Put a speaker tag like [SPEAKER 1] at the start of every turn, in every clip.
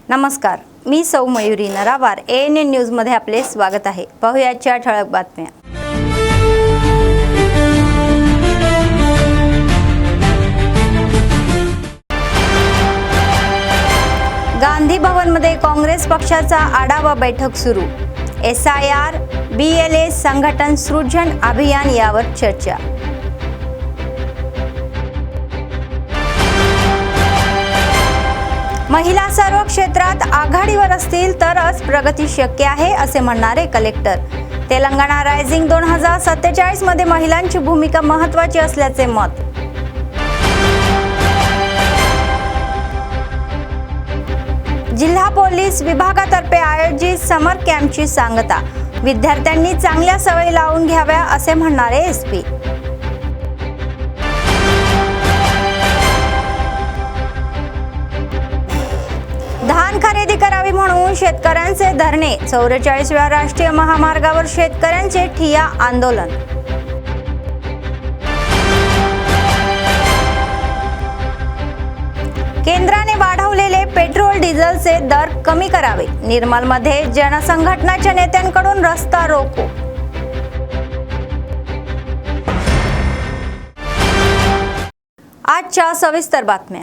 [SPEAKER 1] नमस्कार, मी सौ Mayuri नरावार। ANN news मध्ये आपले स्वागत आहे। पाहूयाच्या ठळक बातम्या। गांधी भवन मध्ये काँग्रेस पक्षाचा आढावा बैठक सुरू। SIR BLA संघटन सृजन अभियान यावर चर्चा। महिला सर्व क्षेत्रात आघाडीवर असतील तरच प्रगती शक्य आहे असे म्हणणारे कलेक्टर। तेलंगणा रायझिंग 2047 मध्ये महिलांची भूमिका महत्त्वाची असल्याचे मत। जिल्हा पोलीस विभागातर्फे आयोजित समर कॅम्पची सांगता। विद्यार्थ्यांनी चांगल्या सवयी लावून घ्याव्या असे म्हणणारे SP। धान खरेदी करावी म्हणून शेतकऱ्यांचे धरणे। 44व्या राष्ट्रीय महामार्गावर शेतकऱ्यांचे ठिय्या आंदोलन। केंद्राने वाढवलेले पेट्रोल डिझेलचे दर कमी करावे। निर्मलमध्ये जनसंघटनाच्या नेत्यांकडून रस्ता रोको। आजच्या सविस्तर बातम्या।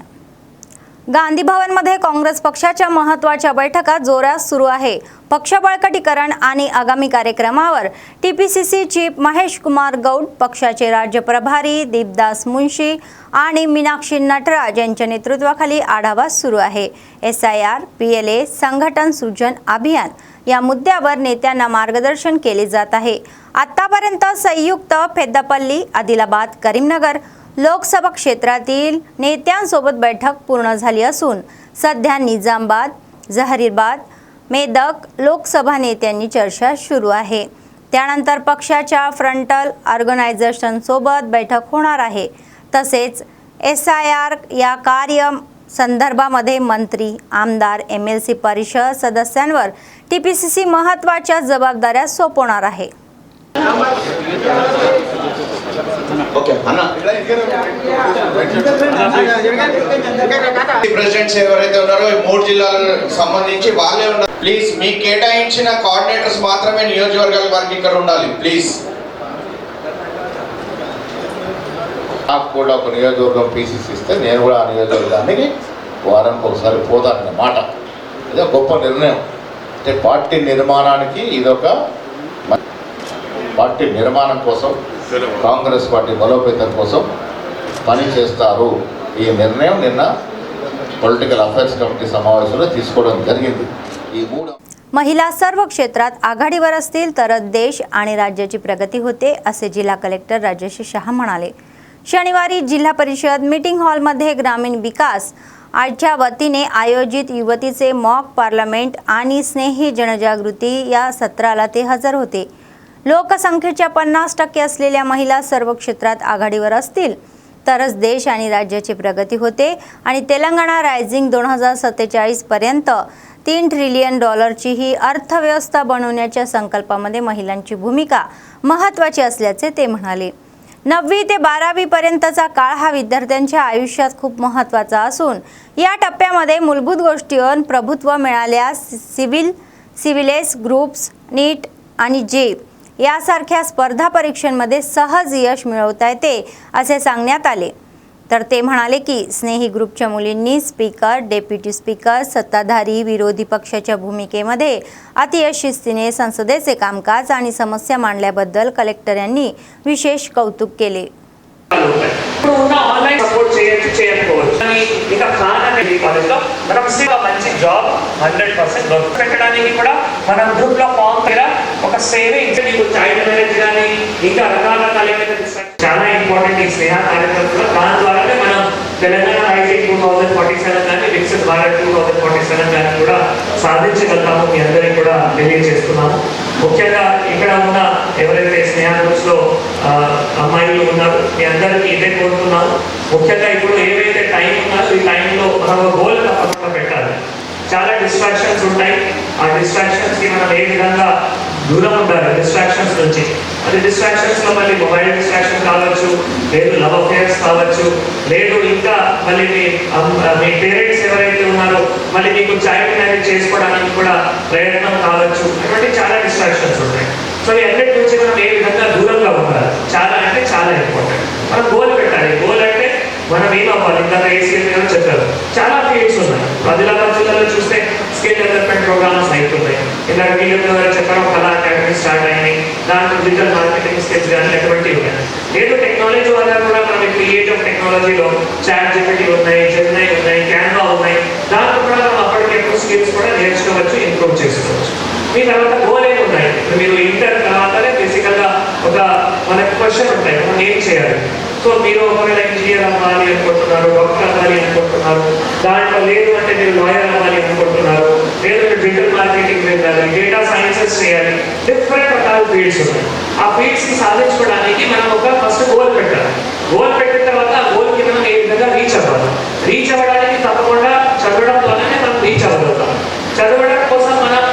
[SPEAKER 1] गांधी भवन मध्ये काँग्रेस पक्षाच्या महत्त्वाच्या बैठका जोरात सुरू आहे। पक्ष बळकटीकरण आणि आगामी कार्यक्रमावर TPCC चीफ महेश कुमार गौड, पक्षाचे राज्य प्रभारी दीपदास मुंशी आणि मीनाक्षी नटराज यांच्या नेतृत्वाखाली आढावा सुरू आहे। SIR BLA संघटन सृजन अभियान या मुद्द्यावर नेत्यांना मार्गदर्शन केले जात आहे। आतापर्यंत संयुक्त पेद्दापल्ली, आदिलाबाद, करीमनगर लोकसभा क्षेत्रातील नेत्यांसोबत बैठक पूर्ण झाली असून सध्या निजामाबाद, जहरीबाद, मेदक लोकसभा नेत्यांनी चर्चा सुरू आहे। त्यानंतर पक्षाच्या फ्रंटल ऑर्गनायझेशनसोबत बैठक होणार आहे। तसेच SIR या कार्य संदर्भामध्ये मंत्री, आमदार, MLC परिषद सदस्यांवर TPCC महत्त्वाच्या जबाबदाऱ्या सोपवणार आहे।
[SPEAKER 2] ప్రెసిడెంట్స్ ఎవరైతే ఉన్నారో ఈ మూడు జిల్లాలకు సంబంధించి వాళ్ళే ఉన్నారు। ప్లీజ్ మీ కేటాయించిన కోఆర్డినేటర్స్ మాత్రమే నియోజకవర్గాల వరకు ఇక్కడ ఉండాలి ప్లీజ్।
[SPEAKER 3] నాకు కూడా ఒక నియోజకవర్గం PCC ఇస్తే నేను కూడా ఆ నియోజకవర్గానికి వారానికి ఒకసారి పోతానన్న మాట। ఇదే గొప్ప నిర్ణయం। అంటే పార్టీ నిర్మాణానికి ఇదొక పార్టీ నిర్మాణం కోసం, కాంగ్రెస్ పార్టీ బలోపేతం కోసం పని చేస్తారు। ఈ నిర్ణయం నిన్న పొలిటికల్ अफेयर्स कमिटी समावेशంలో తీసుకోవడం జరిగింది। ఈ మూడు
[SPEAKER 1] महिला सर्व क्षेत्रात आघाडीवर असतील तरच देश आणि राज्याची प्रगती होते असे जिल्हा कलेक्टर राजेश शाह म्हणाले। शनिवारी जिल्हा परिषद मीटिंग हॉलमध्ये ग्रामीण विकास आजच्या वतीने आयोजित युवतीचे मॉक पार्लमेंट आणि स्नेही जनजागृती या सत्राला ते हजर होते। लोकसंख्येच्या 50% असलेल्या महिला सर्व क्षेत्रात आघाडीवर असतील तरच देश आणि राज्याची प्रगती होते आणि तेलंगणा रायझिंग 2047 पर्यंत $3 ट्रिलियन ही अर्थव्यवस्था बनवण्याच्या संकल्पामध्ये महिलांची भूमिका महत्त्वाची असल्याचे ते म्हणाले। 9वी ते 12वी पर्यंतचा काळ हा विद्यार्थ्यांच्या आयुष्यात खूप महत्त्वाचा असून या टप्प्यामध्ये मूलभूत गोष्टींवर प्रभुत्व मिळाल्यास सिव्हिलेस ग्रुप्स, नीट आणि JEE यासारख्या स्पर्धा परीक्षांमध्ये सहज यश मिळवता येते असे सांगण्यात आले। तर ते म्हणाले की स्नेही ग्रुपच्या मुलींनी स्पीकर, डेप्युटी स्पीकर, सत्ताधारी विरोधी पक्षाच्या भूमिकेमध्ये अतिशिस्तीने संसदेचे कामकाज आणि समस्या मांडल्याबद्दल कलेक्टर यांनी विशेष कौतुक केले।
[SPEAKER 4] ఆన్లైన్ సపోర్ట్ చేయకపోవచ్చు కానీ ఇంకా ఖాన్ అనే కాలేజ్లో మనం మంచి జాబ్ 100% వర్క్ పెట్టడానికి కూడా మనం గ్రూప్లో ఫామ్ దగ్గర ఒక సేవింగ్ నీకు చైల్డ్ మ్యారేజ్ కానీ ఇంకా రకరకాల చాలా ఇంపార్టెంట్ ఈ స్నేహ కార్యక్రమంలో దాని ద్వారానే మనం తెలంగాణ రైజింగ్ 2047 కానీ వికసిత్ భారత్ 2047 కానీ కూడా సాధించగలుగుతాము। మీ అందరికీ కూడా తెలియజేస్తున్నాము। ముఖ్యంగా ఇక్కడ ఉన్న ఎవరైతే స్నేహ గ్రూప్స్లో అమ్మాయిలు ఉన్నారు మీ అందరికీ ఇదే కోరుతున్నాము। ముఖ్యంగా ఇప్పుడు ఏవైతే టైం ఉన్నారో ఈ టైంలో మనం గోల్ తప్పకుండా పెట్టాలి। చాలా డిస్ట్రాక్షన్స్ ఉంటాయి। ఆ డిస్ట్రాక్షన్స్కి మనం ఏ విధంగా దూరం ఉండాలి డిస్ట్రాక్షన్స్ నుంచి. అది డిస్ట్రాక్షన్స్లో మళ్ళీ మొబైల్ డిస్ట్రాక్షన్ కావచ్చు, లేదు లవ్ అఫేర్స్ కావచ్చు, లేదు ఇంకా మళ్ళీ మీ పేరెంట్స్ ఎవరైతే ఉన్నారో మళ్ళీ మీకు చైల్డ్ మ్యారేజ్ చేసుకోవడానికి కూడా ప్రయత్నం కావచ్చు. అటువంటి చాలా డిస్ట్రాక్షన్స్ ఉంటాయి. సో ఈ అన్నిటి నుంచి మనం ఏ విధంగా దూరంగా ఉండాలి చాలా అంటే చాలా ఇంపార్టెంట్. మనం గోల్ పెట్టాలి. గోల్ అంటే మనం ఏమవ్వాలి, ఇందాక ఏసీఎం మీద చెప్పారు చాలా ఫీల్డ్స్ ఉన్నాయి. ఆదిలాబాద్ జిల్లాలో చూస్తే స్కిల్ డెవలప్మెంట్ ప్రోగ్రామ్స్ అవుతున్నాయి. ఇలా వీళ్ళు చెప్పడం కళా అకాడమీ స్టార్ట్ అయినాయి. దాంట్లో డిజిటల్ మార్కెటింగ్ స్కిల్స్ కానీ అటువంటివి ఉన్నాయి. లేదు టెక్నాలజీ వల్ల కూడా మనం క్రియేట్ ఆఫ్ టెక్నాలజీలో చాట్ జీపీటీ ఉన్నాయి, జెమినై ఉన్నాయి, క్యాన్వా ఉన్నాయి. దాంట్లో కూడా మనం అప్పటికే స్కిల్స్ కూడా నేర్చుకోవచ్చు, ఇంప్రూవ్ చేసుకోవచ్చు. మీ తర్వాత గోల్ ఏమి ఉన్నాయి, మీరు ఇంటర్ తర్వాతనే బేసికల్గా ఒక మనకు క్వశ్చన్ ఉంటాయి, మనం ఏం చేయాలి. సో మీరు ఒకవేళ ఇంజనీర్ అవ్వాలి అనుకుంటున్నారు, డాక్టర్ అవ్వాలి అనుకుంటున్నారు, దాంట్లో లేదు అంటే మీరు లాయర్ అవ్వాలి అనుకుంటున్నారు, లేదు మీరు డిజిటల్ మార్కెటింగ్ వెళ్ళాలి, డేటా సైన్సెస్ చేయాలి, డిఫరెంట్ రకాల ఫీల్డ్స్ ఉన్నాయి. ఆ ఫీల్డ్స్ని సాధించుకోవడానికి మనం ఒక ఫస్ట్ గోల్ పెట్టాలి. గోల్ పెట్టిన తర్వాత ఆ గోల్కి మనం ఏ విధంగా రీచ్ అవ్వాలి. రీచ్ అవ్వడానికి తప్పకుండా చదవడం ద్వారానే మనం రీచ్ అవ్వగలుగుతాం. చదవడం కోసం మనం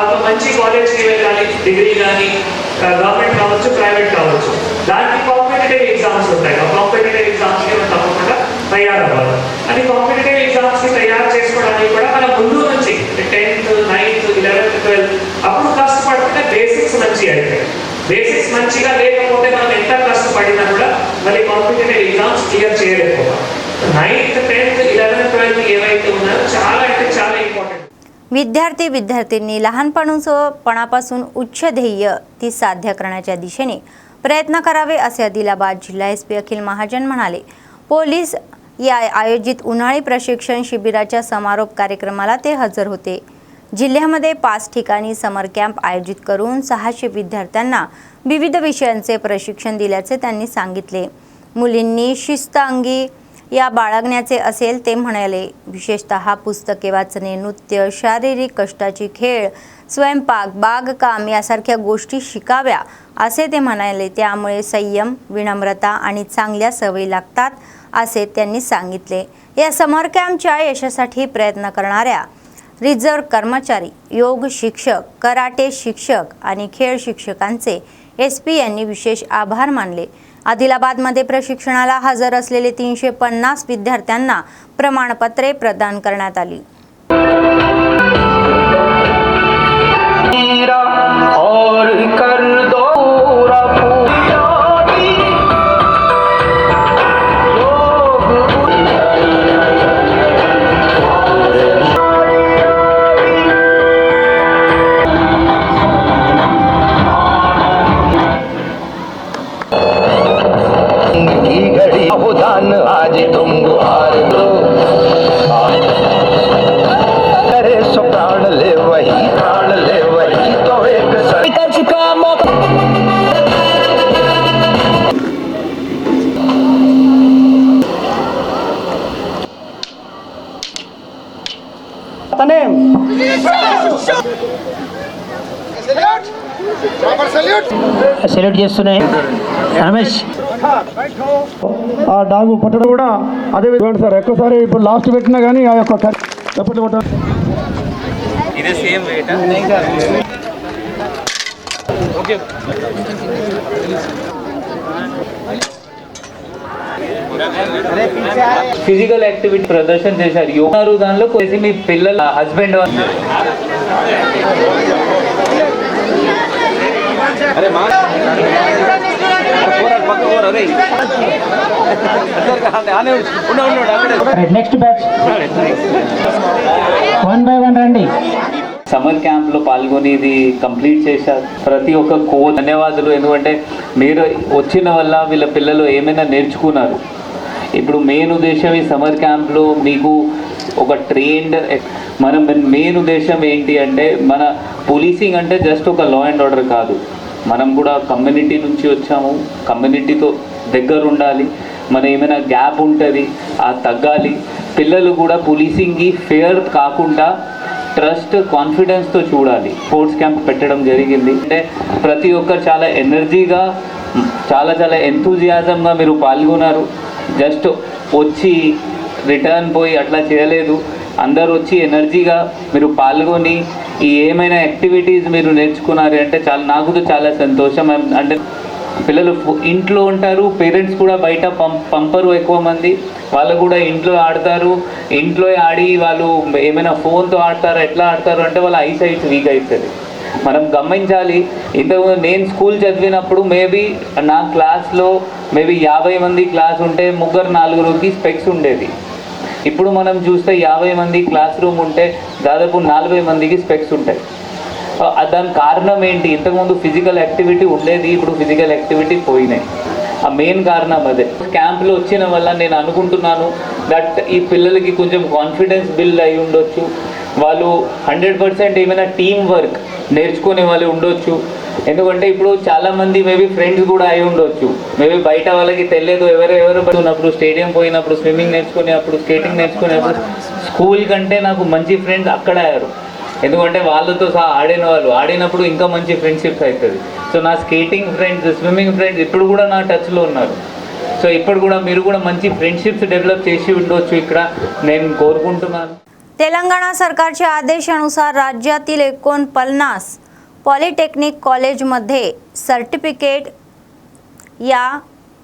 [SPEAKER 4] ఒక మంచి కాలేజ్కి వెళ్ళాలి, డిగ్రీ కానీ గవర్నమెంట్ కావచ్చు, ప్రైవేట్ కావచ్చు. దానికి కాంపిటేటివ్ ఎగ్జామ్స్ ఉంటాయి. ఆ కాంపిటేటివ్ ఎగ్జామ్స్కి మనం తప్పకుండా తయారవ్వాలి. అది కాంపిటేటివ్ ఎగ్జామ్స్కి తయారు చేసుకోవడానికి కూడా మన ముందు నుంచి 10th, 9th, 11th, 12th అప్పుడు కష్టపడితే బేసిక్స్ మంచిగా అవుతాయి. బేసిక్స్ మంచిగా లేకపోతే మనం ఎంత కష్టపడినా కూడా మళ్ళీ competitive exams clear చేయలేకపోతాం. 9th, 10th, 11th, 12th ఏవైతే ఉన్నాయో చాలా అంటే చాలా इंपॉर्टंट.
[SPEAKER 1] विद्यार्थी विद्यार्थ्यांनी लहानपणापासून उच्च ध्येय ती साध्य करण्याच्या दिशेने प्रयत्न करावे असे आदिलाबाद जिल्हा SP अखिल महाजन म्हणाले. पोलीस या आयोजित उन्हाळी प्रशिक्षण शिबिराच्या समारोप कार्यक्रमाला ते हजर होते. जिल्ह्यामध्ये 5 ठिकाणी समर कॅम्प आयोजित करून 600 विद्यार्थ्यांना विविध विषयांचे प्रशिक्षण दिल्याचे त्यांनी सांगितले. मुलींनी शिस्त अंगी या बाळगण्याचे असेल ते म्हणाले. विशेषतः पुस्तके वाचणे, नृत्य, शारीरिक कष्टाची खेळ, स्वयंपाक, बागकाम यासारख्या गोष्टी शिकाव्या असे ते म्हणाले. त्यामुळे संयम, विनम्रता आणि चांगल्या सवयी लागतात असे त्यांनी सांगितले. या समर कॅम्पच्या यशासाठी प्रयत्न करणाऱ्या रिझर्व्ह कर्मचारी, योग शिक्षक, कराटे शिक्षक आणि खेळ शिक्षकांचे SP यांनी विशेष आभार मानले. आदिलाबादमध्ये प्रशिक्षणाला हजर असलेले 350 विद्यार्थ्यांना प्रमाणपत्रे प्रदान करण्यात आली.
[SPEAKER 5] आज तुम हार दो करे सो प्राण ले वही तो एक चुका
[SPEAKER 6] సెల్యూట్ చేస్తున్నాయి రమేష్.
[SPEAKER 7] ఆ డాగు పట్టడం కూడా అదే విధంగా సార్. ఎక్కువసారి ఇప్పుడు లాస్ట్ పెట్టినా కానీ ఆ యొక్క చప్పట్లు కొట్టాలి.
[SPEAKER 8] ఇదే same wait okay. Physical activity ప్రదర్శన చేశారు. యోగారు దానిలో కొద్ది మీ పిల్లల హస్బెండ్ అరే మా
[SPEAKER 6] నెక్స్ట్ బ్యాచ్ 1 by 1 రండి.
[SPEAKER 8] సమర్ క్యాంప్లో పాల్గొని ఇది కంప్లీట్ చేశారు. ప్రతి ఒక్క కోచ్ ధన్యవాదాలు. ఎందుకంటే మీరు వచ్చిన వల్ల వీళ్ళ పిల్లలు ఏమైనా నేర్చుకున్నారు. ఇప్పుడు మెయిన్ ఉద్దేశం ఈ సమర్ క్యాంప్లో మీకు ఒక ట్రైన్డ్ మెయిన్ ఉద్దేశం ఏంటి అంటే మన పోలీసింగ్ అంటే జస్ట్ ఒక లా అండ్ ఆర్డర్ కాదు. మనం కూడా కమ్యూనిటీ నుంచి వచ్చాము, కమ్యూనిటీతో దగ్గర ఉండాలి. మన ఏమైనా గ్యాప్ ఉంటుంది ఆ తగ్గాలి. పిల్లలు కూడా పోలీసింగ్కి ఫేర్ కాకుండా ట్రస్ట్, కాన్ఫిడెన్స్తో చూడాలి. స్పోర్ట్స్ క్యాంప్ పెట్టడం జరిగింది. అంటే ప్రతి ఒక్కరు చాలా ఎనర్జీగా, చాలా ఎంతూజియాజంగా మీరు పాల్గొన్నారు. జస్ట్ వచ్చి రిటర్న్ పోయి అట్లా చేయలేదు. అందరూ వచ్చి ఎనర్జీగా మీరు పాల్గొని ఈ ఏమైనా యాక్టివిటీస్ మీరు నేర్చుకున్నారు అంటే నాకు చాలా సంతోషం. అంటే పిల్లలు ఇంట్లో ఉంటారు, పేరెంట్స్ కూడా బయట పంపరు ఎక్కువ మంది, వాళ్ళు కూడా ఇంట్లో ఆడతారు. ఇంట్లో ఆడి వాళ్ళు ఏమైనా ఫోన్తో ఆడతారు, ఎట్లా ఆడతారు అంటే వాళ్ళ ఐసైట్ వీక్ అవుతుంది. మనం గమనించాలి. ఇంతకుముందు నేను స్కూల్ చదివినప్పుడు మేబీ నా క్లాస్లో 50 మంది క్లాస్ ఉంటే 3-4కి స్పెక్స్ ఉండేది. ఇప్పుడు మనం చూస్తే 50 మంది క్లాస్ రూమ్ ఉంటే దాదాపు 40 మందికి స్పెక్స్ ఉంటాయి. దానికి కారణం ఏంటి? ఇంతకుముందు ఫిజికల్ యాక్టివిటీ ఉండేది, ఇప్పుడు ఫిజికల్ యాక్టివిటీ పోయినాయి. ఆ మెయిన్ కారణం అదే. క్యాంప్లో వచ్చిన వల్ల నేను అనుకుంటున్నాను దట్ ఈ పిల్లలకి కొంచెం కాన్ఫిడెన్స్ బిల్డ్ అయి ఉండొచ్చు. వాళ్ళు 100% ఏమైనా టీమ్ వర్క్ నేర్చుకునే వాళ్ళు ఉండొచ్చు. ఎందుకంటే ఇప్పుడు చాలామంది మేబీ ఫ్రెండ్స్ కూడా అయి ఉండొచ్చు. మేబీ బయట వాళ్ళకి తెలియదు, ఎవరెవరు ఉన్నప్పుడు స్టేడియం పోయినప్పుడు, స్విమ్మింగ్ నేర్చుకునేప్పుడు, స్కేటింగ్ నేర్చుకునేప్పుడు స్కూల్ కంటే నాకు మంచి ఫ్రెండ్స్ అక్కడ అయ్యారు. ఎందుకంటే వాళ్ళతో సహా ఆడినప్పుడు ఇంకా మంచి ఫ్రెండ్షిప్స్ అవుతుంది. సో నా స్కేటింగ్ ఫ్రెండ్స్, స్విమ్మింగ్ ఫ్రెండ్స్ ఇప్పుడు కూడా నా టచ్లో ఉన్నారు. సో ఇప్పుడు కూడా మీరు కూడా మంచి फ्रेंडशिप्स डेव्हलप చేసి ఉండొచ్చు ఇక్కడ నేను కోరుకుంటున్నాను.
[SPEAKER 1] तेलंगणा सरकारच्या आदेशानुसार राज्यातील 49 पॉलिटेक्निक कॉलेजमध्ये सर्टिफिकेट या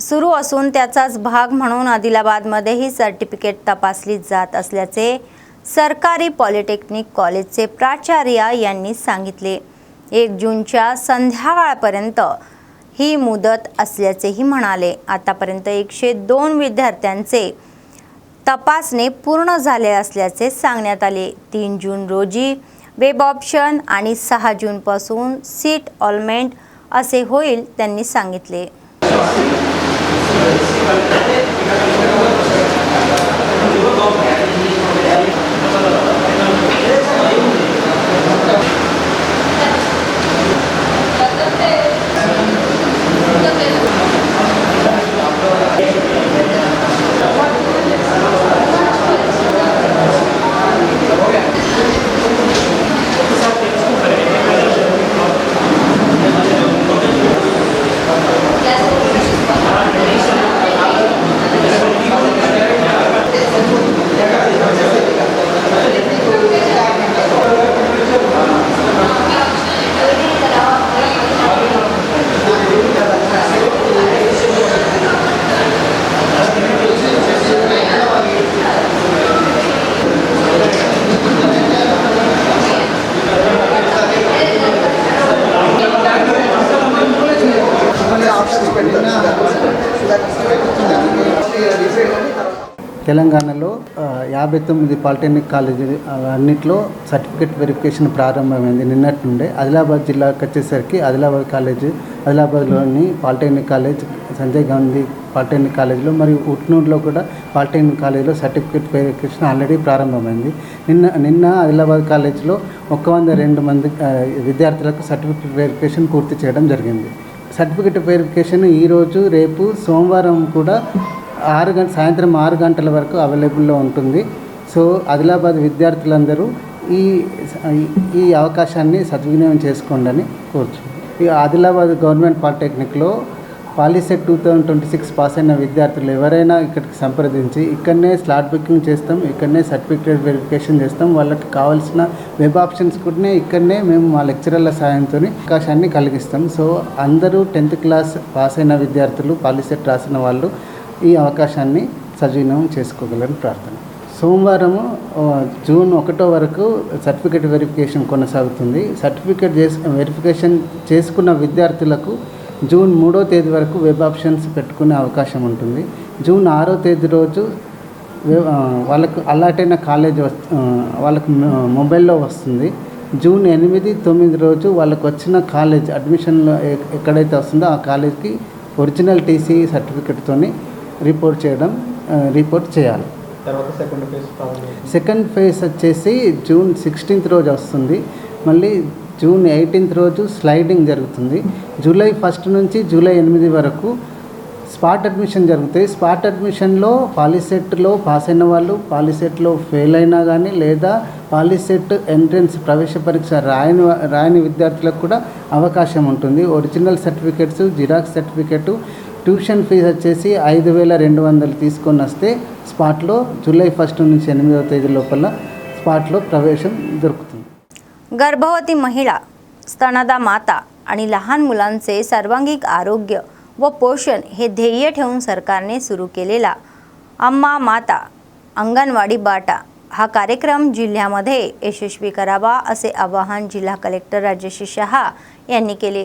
[SPEAKER 1] सुरू असून त्याचाच भाग म्हणून आदिलाबादमध्येही सर्टिफिकेट तपासली जात असल्याचे सरकारी पॉलिटेक्निक कॉलेजचे प्राचार्य यांनी सांगितले. 1 जूनच्या संध्याकाळपर्यंत ही मुदत असल्याचेही म्हणाले. आतापर्यंत 102 विद्यार्थ्यांचे तपासणी पूर्ण झाले असल्याचे सांगण्यात आले. 3 जून रोजी वेब ऑप्शन आणि 6 जूनपासून सीट अलॉटमेंट असे होईल त्यांनी सांगितले.
[SPEAKER 9] తెలంగాణలో 59 పాలిటెక్నిక్ కాలేజీ అన్నింటిలో సర్టిఫికేట్ వెరిఫికేషన్ ప్రారంభమైంది నిన్నటి నుండే. ఆదిలాబాద్ జిల్లాకు వచ్చేసరికి ఆదిలాబాద్ కాలేజీ, ఆదిలాబాద్లోని polytechnic college, Sanjay Gandhi polytechnic కాలేజీలో మరియు ఉట్నూరులో కూడా పాలిటెక్నిక్ కాలేజీలో సర్టిఫికేట్ వెరిఫికేషన్ ఆల్రెడీ ప్రారంభమైంది. నిన్న ఆదిలాబాద్ కాలేజీలో 102 మంది విద్యార్థులకు సర్టిఫికేట్ వెరిఫికేషన్ పూర్తి చేయడం జరిగింది. సర్టిఫికేట్ వెరిఫికేషన్ ఈరోజు, రేపు, సోమవారం కూడా సాయంత్రం 6 గంటల వరకు అవైలబుల్లో ఉంటుంది. సో ఆదిలాబాద్ విద్యార్థులందరూ ఈ అవకాశాన్ని సద్వినియోగం చేసుకోండి కోరుచున్నాను. ఈ ఆదిలాబాద్ గవర్నమెంట్ పాలిటెక్నిక్లో పాలిసెట్ 2026 పాస్ అయిన విద్యార్థులు ఎవరైనా ఇక్కడికి సంప్రదించి ఇక్కడనే స్లాట్ బుకింగ్ చేస్తాం, ఇక్కడనే సర్టిఫికేట్ వెరిఫికేషన్ చేస్తాం. వాళ్ళకి కావాల్సిన వెబ్ ఆప్షన్స్ కూడా ఇక్కడనే మేము మా లెక్చరర్ల సాయంతో అవకాశాన్ని కలిగిస్తాం. సో అందరూ 10th క్లాస్ పాస్ అయిన విద్యార్థులు, పాలిసెట్ రాసిన వాళ్ళు ఈ అవకాశాన్ని సద్వినియోగం చేసుకోగలని ప్రార్థన. సోమవారము జూన్ 1 వరకు సర్టిఫికేట్ వెరిఫికేషన్ కొనసాగుతుంది. సర్టిఫికేట్ వెరిఫికేషన్ చేసుకున్న విద్యార్థులకు జూన్ 3వ తేదీ వరకు వెబ్ ఆప్షన్స్ పెట్టుకునే అవకాశం ఉంటుంది. జూన్ 6వ తేదీ రోజు వాళ్ళకు అలాట్ అయిన కాలేజ్ వాళ్ళకు మొబైల్లో వస్తుంది. జూన్ 8, 9 రోజు వాళ్ళకు వచ్చిన కాలేజ్ అడ్మిషన్లో ఎక్కడైతే వస్తుందో ఆ కాలేజ్కి ఒరిజినల్ టీసీ సర్టిఫికేట్తోని రిపోర్ట్ చేయాలి.
[SPEAKER 10] తర్వాత
[SPEAKER 9] సెకండ్ ఫేజ్ వచ్చేసి జూన్ 16th రోజు వస్తుంది. మళ్ళీ జూన్ 18th రోజు స్లైడింగ్ జరుగుతుంది. జూలై 1 నుంచి జూలై 8 వరకు స్పాట్ అడ్మిషన్ జరుగుతాయి. స్పాట్ అడ్మిషన్లో పాలిసెట్లో పాస్ అయిన వాళ్ళు, పాలిసెట్లో ఫెయిల్ అయినా కానీ, లేదా పాలిసెట్ ఎంట్రన్స్ ప్రవేశ పరీక్ష రాయని విద్యార్థులకు కూడా అవకాశం ఉంటుంది. Original certificates, xerox certificate, tuition fee వచ్చేసి 5200 తీసుకొని వస్తే స్పాట్లో జూలై 1 నుంచి 8వ తేదీ లోపల స్పాట్లో ప్రవేశం దొరుకుతుంది.
[SPEAKER 1] गर्भवती महिला, स्तनदा माता आणि लहान मुलांचे सर्वांगीण आरोग्य व पोषण हे ध्येय ठेवून सरकारने सुरू केलेला अम्मा माता अंगणवाडी बाटा हा कार्यक्रम जिल्ह्यामध्ये यशस्वी करावा असे आवाहन जिल्हा कलेक्टर राजश्री शहा यांनी केले.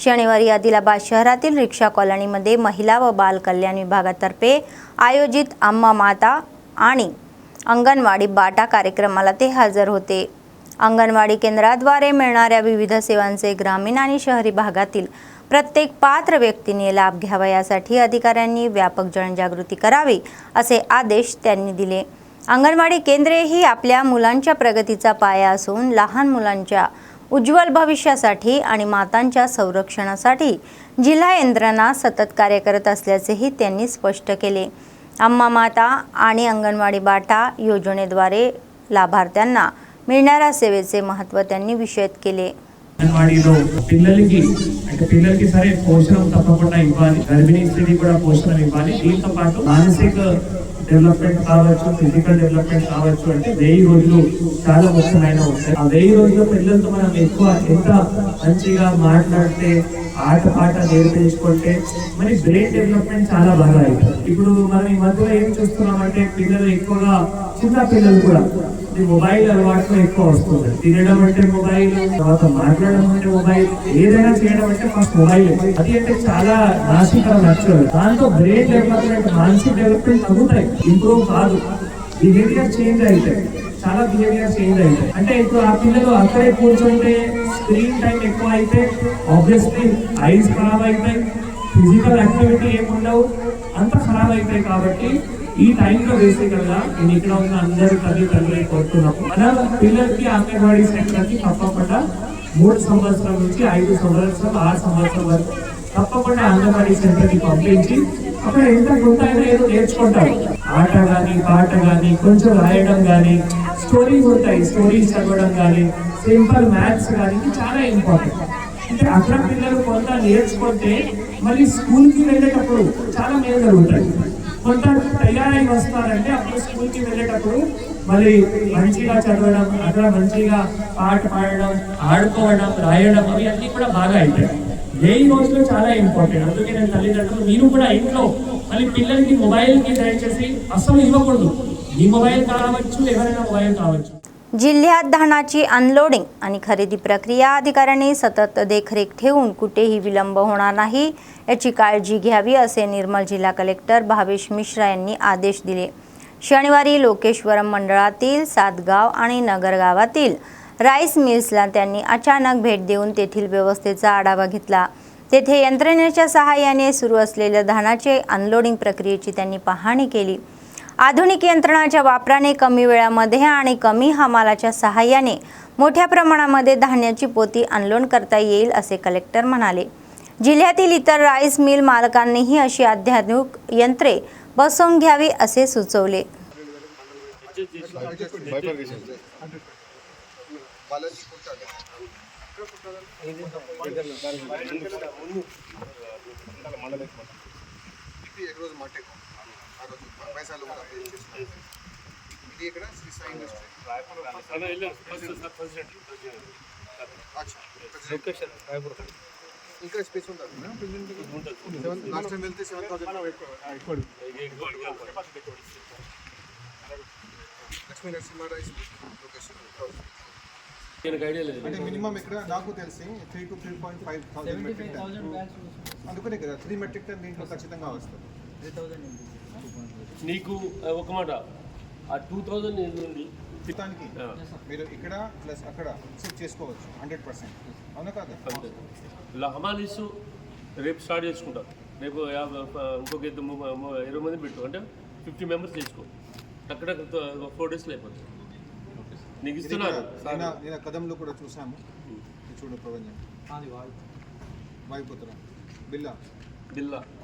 [SPEAKER 1] शनिवारी आदिलाबाद शहरातील रिक्षा कॉलनीमध्ये महिला व बाल कल्याण विभागातर्फे आयोजित अम्मा माता आणि अंगणवाडी बाटा कार्यक्रमाला ते हजर होते. अंगणवाडी केंद्राद्वारे मिळणाऱ्या विविध सेवांचे ग्रामीण आणि शहरी भागातील प्रत्येक पात्र व्यक्तीने लाभ घ्यावा यासाठी अधिकाऱ्यांनी व्यापक जनजागृती करावी असे आदेश त्यांनी दिले. अंगणवाडी केंद्रे ही आपल्या मुलांच्या प्रगतीचा पाया असून लहान मुलांच्या उज्ज्वल भविष्यासाठी आणि मातांच्या संरक्षणासाठी जिल्हा यंत्रणा सतत कार्य करत असल्याचेही त्यांनी स्पष्ट केले. अम्मा माता आणि अंगणवाडी बाटा योजनेद्वारे लाभार्थ्यांना मिळणाऱ्या సేవचे महत्त्व त्यांनी विषद केले.
[SPEAKER 4] అంగన్వాడీలో పిల్లలకి సరే పోషణం తప్పకుండా ఇవ్వాలి, గర్భిణీ స్త్రీ కూడా పోషణం ఇవ్వాలి. దీంతో పాటు మానసిక డెవలప్మెంట్ కావచ్చు, ఫిజికల్ డెవలప్మెంట్ కావచ్చు. అంటే 1000 రోజులు చాలా ముఖ్యమైన ఉంటాయి. ఆ 1000 రోజుల పిల్లలతో మనం ఎంత మంచిగా మాట్లాడితే, ఆటపాట నేర్పించుకుంటే మరి బ్రెయిన్ డెవలప్మెంట్ చాలా బాగా అవుతుంది. ఇప్పుడు మనం ఈ మధ్యలో ఏం చూస్తున్నామంటే పిల్లలు ఎక్కువగా, చిన్న పిల్లలు కూడా మొబైల్ అలవాట్లు ఎక్కువ వస్తుంది. తినడం అంటే మొబైల్, తర్వాత మాట్లాడడం అంటే మొబైల్, ఏదైనా చేయడం అంటే ఫస్ట్ మొబైల్. అది అంటే చాలా నాశనకరం నచ్చదు. దాంతో బ్రెయిన్ డెవలప్మెంట్, మానసిక డెవలప్మెంట్ తగ్గుతాయి, ఇంప్రూవ్ కాదు. బిహేవియర్ చేంజ్ అవుతాయి, చాలా బిహేవియర్ చేంజ్ అవుతాయి. అంటే ఇప్పుడు ఆ పిల్లలు అక్కడే కూర్చుంటే స్క్రీన్ టైం ఎక్కువ అయితే ఆబ్వియస్లీ ఐస్ ఖరాబ్ అవుతాయి, ఫిజికల్ యాక్టివిటీ ఏముండవు, అంత ఖరాబ్ అవుతాయి. కాబట్టి ఈ టైంలో బేసికల్గా నేను ఇక్కడ ఉన్న అందరూ తల్లిదండ్రులు కోరుతున్నప్పుడు మన పిల్లలకి అంగన్వాడీ సెంటర్కి తప్పకుండా 3 సంవత్సరాల నుంచి 5 సంవత్సరాలు 6 సంవత్సరాల వరకు తప్పకుండా అంగన్వాడీ సెంటర్కి పంపించి అక్కడ ఎంత ఉంటాయో ఏదో నేర్చుకుంటారు. ఆట కానీ, పాట కానీ, కొంచెం రాయడం కానీ, స్టోరీస్ ఉంటాయి, స్టోరీస్ చదవడం కానీ, సింపుల్ మ్యాథ్స్ కానీ, ఇది చాలా ఇంపార్టెంట్. అంటే అక్కడ పిల్లలు కొంత నేర్చుకుంటే మళ్ళీ స్కూల్కి వెళ్ళేటప్పుడు చాలా మేలు జరుగుతాయి. కొంత తయారై వస్తారంటే అప్పుడు స్కూల్కి వెళ్ళేటప్పుడు మళ్ళీ మంచిగా చదవడం, అక్కడ మంచిగా పాట పాడడం, ఆడుకోవడం, రాయడం, అవి అన్నీ కూడా బాగా అవుతాయి. 1000 రోజులు చాలా ఇంపార్టెంట్. అందుకే నేను తల్లిదండ్రులు మీరు కూడా ఇంట్లో మళ్ళీ పిల్లలకి మొబైల్కి దయచేసి అస్సలు ఇవ్వకూడదు. మీ మొబైల్ కావచ్చు, ఎవరైనా మొబైల్ కావచ్చు.
[SPEAKER 1] जिल्ह्यात धानाची अनलोडिंग आणि खरेदी प्रक्रिया अधिकाऱ्यांनी सतत देखरेख ठेवून कुठेही विलंब होणार नाही याची काळजी घ्यावी असे निर्मल जिल्हा कलेक्टर भावेश मिश्रा यांनी आदेश दिले. शनिवारी लोकेश्वरम मंडळातील सातगाव आणि नगर गावातील राईस मिल्सला त्यांनी अचानक भेट देऊन तेथील व्यवस्थेचा आढावा घेतला. तेथे यंत्रणेच्या सहाय्याने सुरू असलेल्या धानाचे अनलोडिंग प्रक्रियेची त्यांनी पाहणी केली. आधुनिक यंत्रणाच्या वापराने कमी वेळामध्ये आणि कमी हमालाच्या सहाय्याने मोठ्या प्रमाणामध्ये धान्याची पोती अनलोड करता येईल असे कलेक्टर म्हणाले. जिल्ह्यातील इतर राईस मिल मालकांनीही अशी अत्याधुनिक यंत्रे बसवून घ्यावी असे सुचवले.
[SPEAKER 2] ఇంకా స్పేస్ ఉంటుంది లాస్ట్ టైం వెళ్తే 7000 లక్ష్మీ నరసింహ రైస్ లొకేషన్ అంటే మినిమం ఇక్కడ నాకు తెలిసి 3 to 3.5 థౌసండ్ మెట్రిక్ టన్. అందుకనే కదా 3 మెట్రిక్ టన్ దీంట్లో ఖచ్చితంగా వస్తుంది.
[SPEAKER 10] నీకు ఒక మాట ఆ 2000 నుండి
[SPEAKER 2] మొత్తానికి మీరు ఇక్కడ ప్లస్ అక్కడ షిఫ్ట్ చేసుకోవచ్చు 100%. అవునా కాదా?
[SPEAKER 10] హమాలీసు రేపు స్టార్ట్ చేసుకుంటాం. రేపు ఇంకొక 20 మంది పెట్టు, అంటే 50 మెంబర్స్ చేసుకో. అక్కడ 4 days అయిపోతుంది. నీకు ఇస్తున్నారు.
[SPEAKER 2] నేను కదంలో కూడా చూసాము. చూడు ప్రపంచం వాయుపుత్ర బిల్లా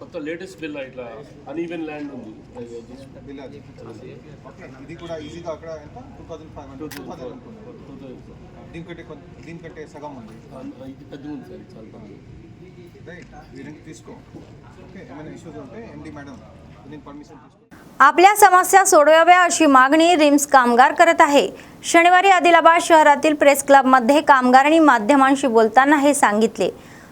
[SPEAKER 10] కొత్త లేటెస్ట్ బిల్లా ఇట్లా అన్ఈవెన్ ల్యాండ్ ఉంది
[SPEAKER 2] బిల్లా. ఇది కూడా ఈజీగా అక్కడ ఎంత 2500 అనుకున్నాను. దీనికంటే సగం ఉంది.
[SPEAKER 10] ఇది పెద్ద ఉంది సార్, చాలా
[SPEAKER 2] రైట్. దీనికి తీసుకో. ఓకే, ఏమైనా ఇష్యూస్ ఉంటే ఎండి మేడం నేను పర్మిషన్ తీసుకో.
[SPEAKER 1] आपल्या समस्या सोडवाव्या अशी मागणी रिम्स कामगार करत आहे. शनिवारी आदिलाबाद शहरातील प्रेस क्लबमध्ये कामगारांनी माध्यमांशी बोलताना हे सांगितले.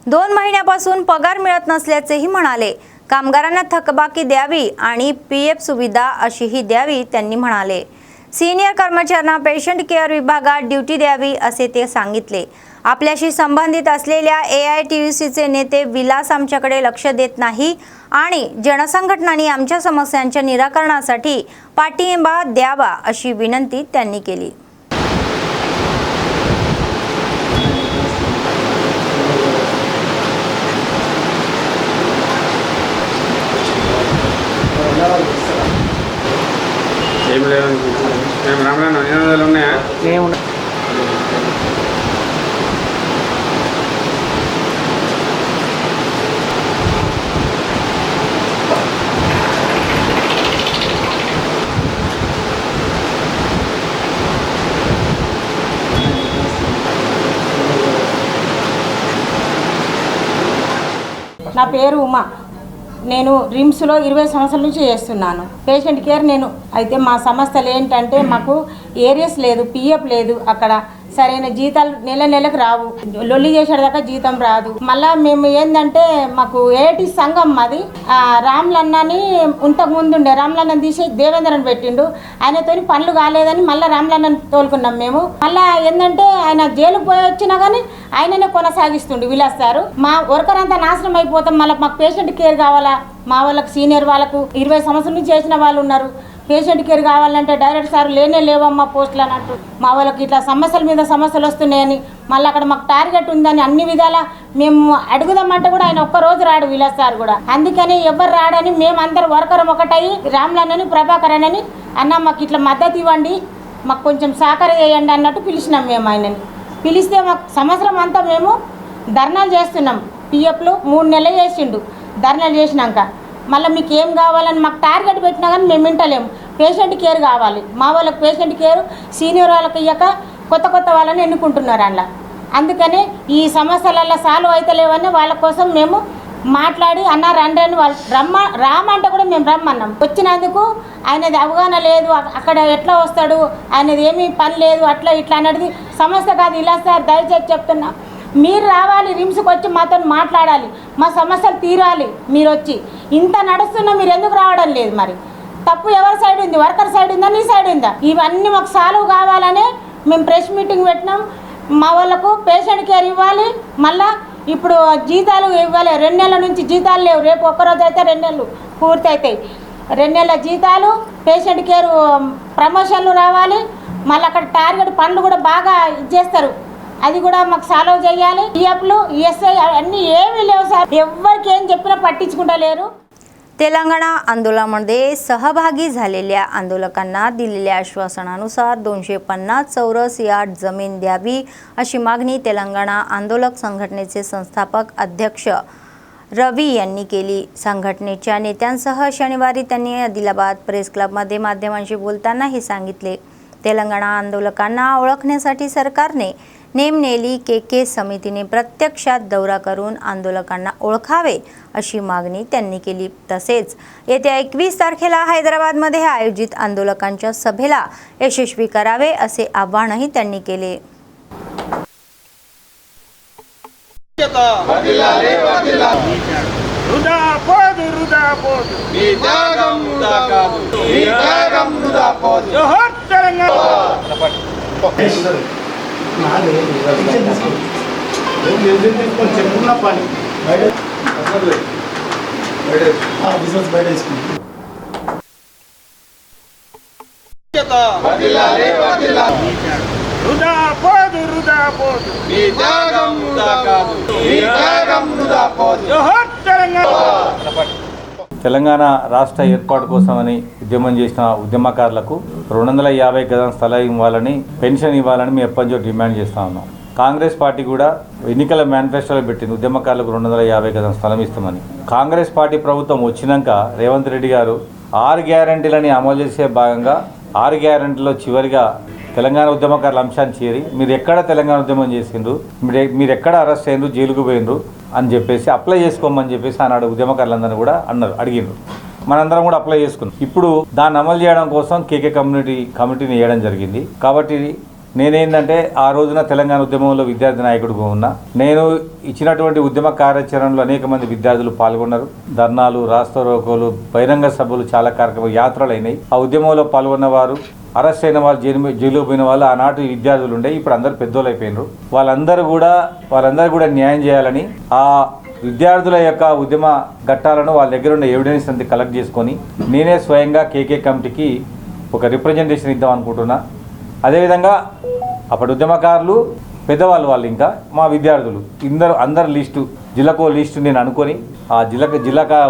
[SPEAKER 1] 2 महिन्यापासून पगार मिळत नसल्याचेही म्हणाले. कामगारांना थकबाकी द्यावी आणि PF सुविधा अशीही द्यावी त्यांनी म्हणाले. सिनियर कर्मचाऱ्यांना पेशंट केअर विभागात ड्युटी द्यावी असे ते सांगितले. आपल्याशी संबंधित असलेल्या AITUCचे नेते विलास आमच्याकडे लक्ष देत नाही आणि जनसंघटनांनी आमच्या समस्यांच्या निराकरणासाठी पाठिंबा द्यावा अशी विनंती त्यांनी केली.
[SPEAKER 11] నా పేరు ఉమా. నేను రిమ్స్లో 20 సంవత్సరాల నుంచి చేస్తున్నాను పేషెంట్ కేర్. అయితే మా సమస్యలు ఏంటంటే మాకు ఏరియస్ లేదు, PF లేదు, అక్కడ సరైన జీతాలు నెలకు రావు, లొల్లి చేసేదాకా జీతం రాదు. మళ్ళీ మేము ఏంటంటే మాకు ఏటి సంఘం మాది. రామ్లన్నని ఇంతకు ముందు ఉండే రామ్లన్నని తీసి దేవేంద్రని పెట్టిండు. ఆయనతోని పనులు కాలేదని మళ్ళీ రామ్లన్నని తోలుకున్నాం మేము. మళ్ళీ ఏంటంటే ఆయన జైలుకు పోయి వచ్చినా కానీ ఆయననే కొనసాగిస్తుండు విలాస్ సారు. మా వర్కర్ అంతా నాశనం అయిపోతాం. మళ్ళీ మాకు పేషెంట్ కేర్ కావాలా. మా వాళ్ళకి సీనియర్ వాళ్ళకు 20 సంవత్సరాల నుంచి చేసిన వాళ్ళు ఉన్నారు. పేషెంట్ కేర్ కావాలంటే డైరెక్ట్ సార్ లేవమ్మా పోస్టులు అన్నట్టు. మా వాళ్ళకి ఇట్లా సమస్యల మీద సమస్యలు వస్తున్నాయని మళ్ళీ అక్కడ మాకు టార్గెట్ ఉందని అన్ని విధాలా మేము అడుగుదామంటే కూడా ఆయన ఒక్కరోజు రాడు విలాస్ సార్ కూడా. అందుకని ఎవరు రాడని మేమందరూ వర్కరం ఒకటయ్యి రామ్లన్నని ప్రభాకర్ అని అన్న మాకు ఇట్లా మద్దతు ఇవ్వండి, మాకు కొంచెం సహకారం చేయండి అన్నట్టు పిలిచినాం మేము ఆయనని. పిలిస్తే మాకు సంవత్సరం అంతా మేము ధర్నాలు చేస్తున్నాం. PFలు 3 నెలలు చేసిండు ధర్నాలు చేసినాక. మళ్ళీ మీకు ఏం కావాలని మాకు టార్గెట్ పెట్టినా కానీ మేము వింటలేము. పేషెంట్ కేర్ కావాలి. మా వాళ్ళకి పేషెంట్ కేర్ సీనియర్ వాళ్ళకి ఇయ్యక కొత్త వాళ్ళని ఎన్నుకుంటున్నారు అందులో. అందుకని ఈ సమస్యలలో సాల్వ్ అవుతలేవని వాళ్ళ కోసం మేము మాట్లాడి అన్న రండి అని వాళ్ళు రామంటే కూడా మేము రమ్మన్నాం. వచ్చినందుకు ఆయనది అవగాహన లేదు, అక్కడ ఎట్లా వస్తాడు, ఆయనది ఏమీ పని లేదు, అట్లా ఇట్లా అన్నది సమస్య కాదు. ఇలా సార్ దయచేసి చెప్తున్నా, మీరు రావాలి, రిమ్స్కి వచ్చి మాతో మాట్లాడాలి, మా సమస్యలు తీరాలి. మీరు వచ్చి ఇంత నడుస్తున్నా మీరు ఎందుకు రావడం లేదు? మరి తప్పు ఎవరి సైడ్ ఉంది? వర్కర్ సైడ్ ఉందా, నీ సైడ్ ఉందా? ఇవన్నీ మాకు సాల్వ్ కావాలనే మేము ప్రెస్ మీటింగ్ పెట్టినాం. మా వాళ్ళకు పేషెంట్ కేర్ ఇవ్వాలి, మళ్ళీ ఇప్పుడు జీతాలు ఇవ్వాలి. 2 నెలల నుంచి జీతాలు లేవు. రేపు ఒక్కరోజు అయితే 2 నెలలు పూర్తి అవుతాయి. 2 నెలల జీతాలు, పేషెంట్ కేర్ ప్రమోషన్లు రావాలి. మళ్ళీ అక్కడ టార్గెట్ పనులు కూడా బాగా ఇచ్చేస్తారు, అది కూడా మాకు సాల్వ్ చేయాలి. PFలు ESI అన్నీ ఏమీ लेव साहेब. ఎవరికి ఏం చెప్పినా పట్టించుకుంటలేరు.
[SPEAKER 1] तेलंगणा आंदोलनामध्ये सहभागी झालेल्या आंदोलकांना दिलेल्या आश्वासनानुसार 250 चौरस यार्ड जमीन द्यावी अशी मागणी तेलंगणा आंदोलक संघटनेचे संस्थापक अध्यक्ष रवी यांनी केली. संघटनेच्या नेत्यांसह शनिवारी त्यांनी आदिलाबाद प्रेस क्लबमध्ये माध्यमांशी बोलताना हे सांगितले. तेलंगणा आंदोलकांना ओळखण्यासाठी सरकारने नेमलेली KK समितीने प्रत्यक्षात दौरा करून आंदोलकांना ओळखावे अशी मागणी त्यांनी केली. तसेच येत्या 21 तारखेला हैदराबादमध्ये आयोजित आंदोलकांच्या सभेला यशस्वी करावे असे आवाहनही त्यांनी केले.
[SPEAKER 12] తెలంగాణ రాష్ట్ర ఏర్పాటు కోసమని ఉద్యమం చేసిన ఉద్యమకారులకు 250 గజం స్థలం ఇవ్వాలని, పెన్షన్ ఇవ్వాలని మేము ఎప్పటి నుంచో డిమాండ్ చేస్తూ ఉన్నాం. కాంగ్రెస్ పార్టీ కూడా ఎన్నికల మేనిఫెస్టోలో పెట్టింది 250 గజం స్థలం ఇస్తామని. కాంగ్రెస్ పార్టీ ప్రభుత్వం వచ్చినాక రేవంత్ రెడ్డి గారు 6 గ్యారెంటీలని అమలు చేసే భాగంగా 6 గ్యారెంటీలో చివరిగా తెలంగాణ ఉద్యమకారుల అంశాన్ని చేరి మీరు ఎక్కడ తెలంగాణ ఉద్యమం చేసిండ్రు, మీరు ఎక్కడ అరెస్ట్ అయ్యిండ్రు, జైలుకు పోయిండ్రు అని చెప్పేసి అప్లై చేసుకోమని చెప్పేసి ఆనాడు ఉద్యమకారులందరూ కూడా అడిగిండ్రు. మనందరం కూడా అప్లై చేసుకున్నాం. ఇప్పుడు దాన్ని అమలు చేయడం కోసం కేకే కమిటీని వేయడం జరిగింది. కాబట్టి నేనేంటంటే ఆ రోజున తెలంగాణ ఉద్యమంలో విద్యార్థి నాయకుడిగా ఉన్నా. నేను ఇచ్చినటువంటి ఉద్యమ కార్యాచరణలో అనేక మంది విద్యార్థులు పాల్గొన్నారు. ధర్నాలు, రాస్తారోకోలు, బహిరంగ సభలు, చాలా కార్యక్రమాలు, యాత్రలు అయినాయి. ఆ ఉద్యమంలో పాల్గొన్న వారు, అరెస్ట్ అయిన వాళ్ళు, జైలు పోయిన వాళ్ళు ఆనాటి విద్యార్థులు ఉండే, ఇప్పుడు అందరూ పెద్దోళ్ళు అయిపోయినారు. వాళ్ళందరూ కూడా న్యాయం చేయాలని ఆ విద్యార్థుల యొక్క ఉద్యమ ఘట్టాలను వాళ్ళ దగ్గర ఉన్న ఎవిడెన్స్ అంతా కలెక్ట్ చేసుకొని నేనే స్వయంగా కేకే కమిటీకి ఒక రిప్రజెంటేషన్ ఇద్దాం అనుకుంటున్నా. అదేవిధంగా అప్పటి ఉద్యమకారులు, పెద్దవాళ్ళు, వాళ్ళు ఇంకా మా విద్యార్థులు అందరు లిస్టు, జిల్లాకో లిస్టు నేను అనుకొని ఆ జిల్లా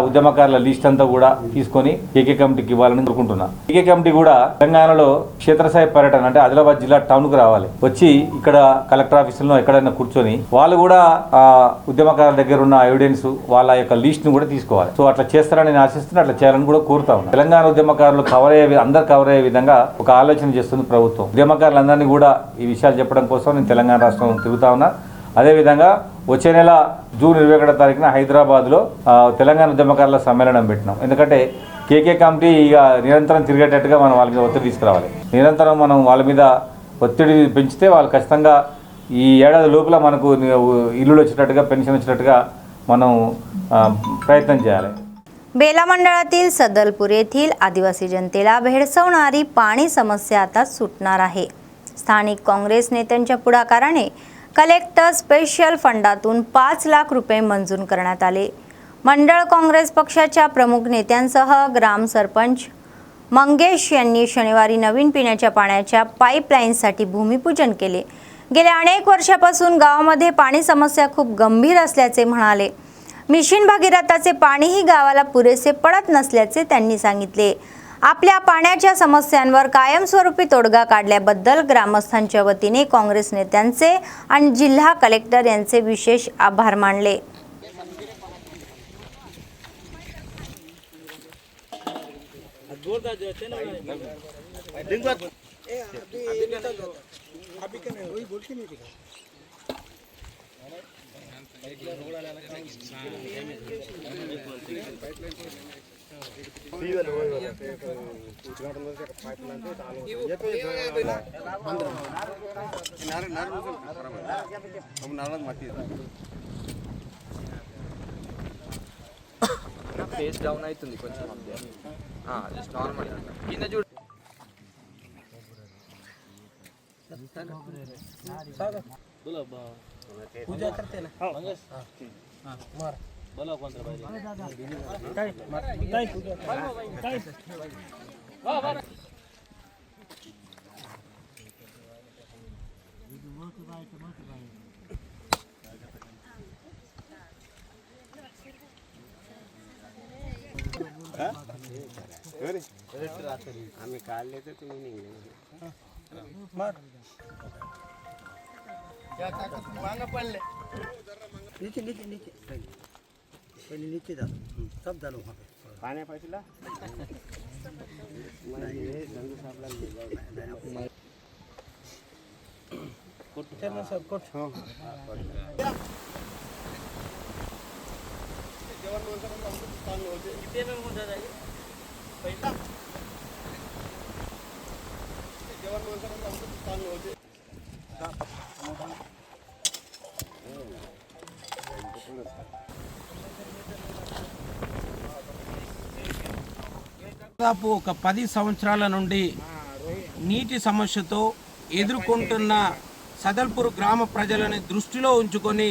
[SPEAKER 12] ఉద్యమకారుల లిస్ట్ అంతా కూడా తీసుకొని కేకే కమిటీకి ఇవ్వాలని కోరుకుంటున్నా. కేకే కమిటీ కూడా తెలంగాణలో క్షేత్రస్థాయి పర్యటన అంటే ఆదిలాబాద్ జిల్లా టౌన్కు రావాలి. వచ్చి ఇక్కడ కలెక్టర్ ఆఫీసులో ఎక్కడైనా కూర్చొని వాళ్ళు కూడా ఆ ఉద్యమకారుల దగ్గర ఉన్న ఎవిడెన్స్, వాళ్ళ యొక్క లిస్ట్ను కూడా తీసుకోవాలి. సో అట్లా చేస్తారని నేను ఆశిస్తున్నా. అట్లా చేయాలని కూడా కోరుతా ఉన్నా. తెలంగాణ ఉద్యమకారులు అందరు కవర్ అయ్యే విధంగా ఒక ఆలోచన చేస్తుంది ప్రభుత్వం. ఉద్యమకారులందరినీ కూడా ఈ విషయాలు చెప్పడం కోసం నేను తెలంగాణ రాష్ట్రం తిరుగుతా ఉన్నా. అదేవిధంగా వచ్చే నెల జూన్ 21వ తారీఖున హైదరాబాద్లో తెలంగాణ ఉద్యమకారుల సమ్మేళనం పెట్టినాం. ఎందుకంటే కేకే కమిటీ ఇక నిరంతరం తిరిగేటట్టుగా మనం వాళ్ళ మీద ఒత్తిడి తీసుకురావాలి. నిరంతరం మనం వాళ్ళ మీద ఒత్తిడి పెంచితే వాళ్ళు ఖచ్చితంగా ఈ ఏడాది లోపల మనకు ఇల్లులు వచ్చేటట్టుగా, పెన్షన్ వచ్చేటట్టుగా మనం प्रयत्न చేయాలి.
[SPEAKER 1] बेला मंडळातील सदलपूर येथील आदिवासी जनतेला भेडसावणारी पाणी समस्या आता सुटणार आहे. स्थानिक काँग्रेस नेत्यांच्या पुढाकाराने कलेक्टर स्पेशल फंडातून 5 लाख रुपये मंजूर करण्यात आले. मंडळ काँग्रेस पक्षाच्या प्रमुख नेत्यांसह ग्राम सरपंच मंगेश यांनी शनिवारी नवीन पिण्याच्या पाण्याच्या पाईपलाईनसाठी भूमिपूजन केले. गेल्या अनेक वर्षापासून गावामध्ये पाणी समस्या खूप गंभीर असल्याचे म्हणाले. मिशन भगीरथाचे पाणीही गावाला पुरेसे पडत नसल्याचे त्यांनी सांगितले. आपल्या पाण्याच्या समस्यांवर कायमस्वरूपी तोडगा काढल्याबद्दल ग्रामस्थांच्या वतीने काँग्रेस नेत्यांचे आणि जिल्हा कलेक्टर यांचे विशेष आभार मानले.
[SPEAKER 13] ఫేస్ డౌన్ అవుతుంది కొంచెం జస్ట్ నార్మల్ కింద చూడు. पूजा करते ना मार बोला कौन सा भाई आम्ही काढले तर तुम्ही निघले मार मांगा पडले नीचे नीचे नीचे पहले नीचे डालो सब डालो वहाँ पे पानी पैसा ना सर कोट हाँ कितने में हो जाएगा पैसा जवान बोलता
[SPEAKER 14] దాదాపు ఒక 10 సంవత్సరాల నుండి నీటి సమస్యతో ఎదుర్కొంటున్న సదల్పూర్ గ్రామ ప్రజలని దృష్టిలో ఉంచుకొని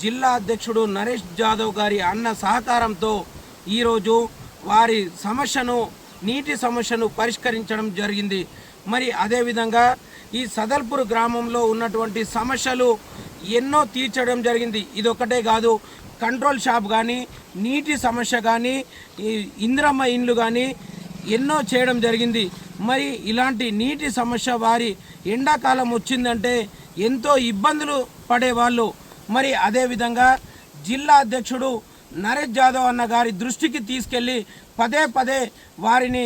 [SPEAKER 14] జిల్లా అధ్యక్షుడు నరేష్ జాదవ్ గారి అన్న సహకారంతో ఈరోజు వారి నీటి సమస్యను పరిష్కరించడం జరిగింది. మరి అదేవిధంగా ఈ సదల్పూర్ గ్రామంలో ఉన్నటువంటి సమస్యలు ఎన్నో తీర్చడం జరిగింది. ఇదొక్కటే కాదు, కంట్రోల్ షాప్ కానీ, నీటి సమస్య కానీ, ఇందిరమ్మ ఇండ్లు కానీ ఎన్నో చేయడం జరిగింది. మరి ఇలాంటి నీటి సమస్య వారి ఎండాకాలం వచ్చిందంటే ఎంతో ఇబ్బందులు పడేవాళ్ళు. మరి అదేవిధంగా జిల్లా అధ్యక్షుడు నరేష్ జాదవ్ అన్న గారి దృష్టికి తీసుకెళ్ళి పదే వారిని